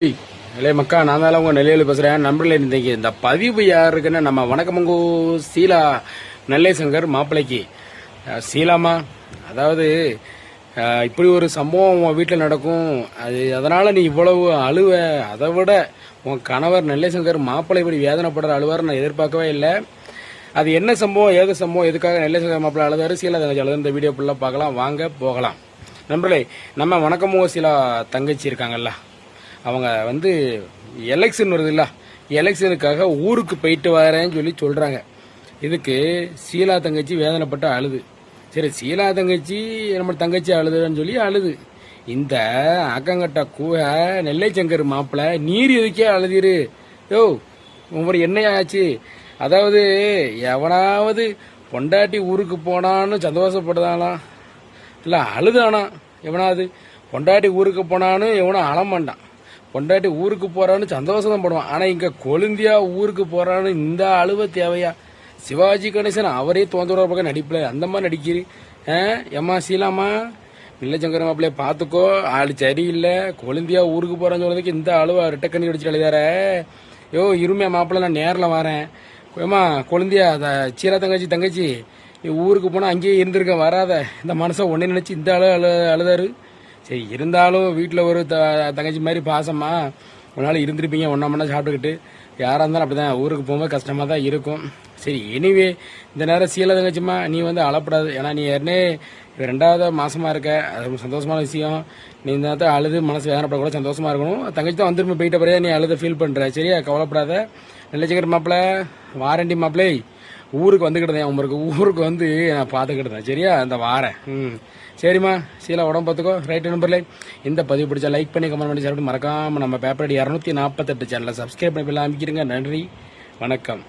இல்லையே மக்கா, நான் தான் உங்க நெல்லையில் பேசுறேன். நண்பர்களே, இன்னைக்கு இந்த பதிவு யாருக்குன்னு நம்ம வணக்கமங்கோ சீலா நெல்லை சங்கர் மாப்பிள்ளைக்கு. சீலாமா, அதாவது இப்படி ஒரு சம்பவம் உன் வீட்டில் நடக்கும், அதனால நீ இவ்வளவு அழுவ. அதை விட உன் கணவர் நெல்லை சங்கர் மாப்பிள்ளை இப்படி வேதனைப்படுற அழுவார் நான் எதிர்பார்க்கவே இல்லை. அது என்ன சம்பவம், ஏது சம்பவம், எதுக்காக நெல்லை சங்கர் மாப்பிள்ளை அழுதாரு, சீலா தங்கச்சி அழுது, இந்த வீடியோ ஃபுல்லாக பார்க்கலாம். வாங்க போகலாம். நண்பர்களே, நம்ம வணக்கமோ சீலா தங்கச்சி இருக்காங்கல்ல, அவங்க எலெக்ஷன் வருது இல்ல, எலெக்ஷனுக்காக ஊருக்கு போயிட்டு வரேன்னு சொல்லி சொல்றாங்க. இதுக்கு சீலா தங்கச்சி வேதனைப்பட்டு அழுது. சரி, சீலா தங்கச்சி நம்ம தங்கச்சி அழுதுன்னு சொல்லி அழுது. இந்த அக்கங்கட்ட கூவ நெல்லை சங்கர் மாப்பிள்ள நீர் எதுக்கே அழுதிரு. யோ, உங்களோட என்ன ஆச்சு? அதாவது எவனாவது பொண்டாட்டி ஊருக்கு போனான்னு சந்தோஷப்படுதானா இல்ல அழுதானா? எவனாவது பொண்டாட்டி ஊருக்கு போனான்னு எவனும் அழமாண்டான். பொண்டாட்டி ஊருக்கு போறான்னு சந்தோஷம் தான் படுவான். ஆனா இங்க கொழுந்தியா ஊருக்கு போறான்னு இந்த அழுவ தேவையா? சிவாஜி கணேசன் அவரே தோன்ற பக்கம் நடிப்புல அந்த மாதிரி நடிக்கிறீ. ஏமா சீலாமா, நிலச்சங்கர மாப்பிள்ளைய பாத்துக்கோ, ஆளு சரியில்லை, கொழுந்தியா ஊருக்கு போறான்னு சொல்றதுக்கு இந்த அழுவ ரெட்டக்கண்ணி அடிச்சு எழுதார. யோ இருமையா மாப்பிள்ள, நான் நேரில் வரேன். ஏமா கொழுந்தியா, சீலா தங்கச்சி நீ ஊருக்கு போனா அங்கேயே இருந்திருக்க, வராத. இந்த மனுஷன் ஒன்னே நினைச்சு இந்த அழுதாரு. சரி, இருந்தாலும் வீட்டில் ஒரு தங்கச்சி மாதிரி பாசமா ஒரு இருந்திருப்பீங்க, ஒன்றா மணி சாப்பிட்டுக்கிட்டு. யாராக இருந்தாலும் அப்படிதான், ஊருக்கு போகும்போது கஷ்டமாக தான் இருக்கும். சரி, எனிவே இந்த நேரம் சீலா தங்கச்சிமா நீ அழப்படாது. ஏன்னா நீ ஏற்கனவே 2வது மாசமா இருக்க, அது சந்தோஷமான விஷயம். நீ இந்த நேரத்தை அழுது மனசு வேதனைப்படக்கூட சந்தோஷமா இருக்கணும். தங்கச்சி தான் வந்துருமே, போயிட்ட பிறகு நீ அழுத ஃபீல் பண்ற. சரியா, கவலைப்படாத. நெல்லைச்சங்கர் மாப்பிள்ள வாரண்டி மாப்பிள்ளை, ஊருக்கு வந்துக்கிட்டேன் உங்களுக்கு, ஊருக்கு நான் பார்த்துக்கிட்டேன். சரியா, அந்த வாரேன். சரிம்மா சீலா, உடம்பு பார்த்துக்கோ. ரைட் நம்பர்ல இந்த பதிவு பிடிச்சா லைக் பண்ணி கமெண்ட் பண்ணி சாப்பிட்டு மறக்காம நம்ம பேப்பர் 248 சேனலை சப்ஸ்கிரைப் பண்ணி அமைக்கிறீங்க. நன்றி, வணக்கம்.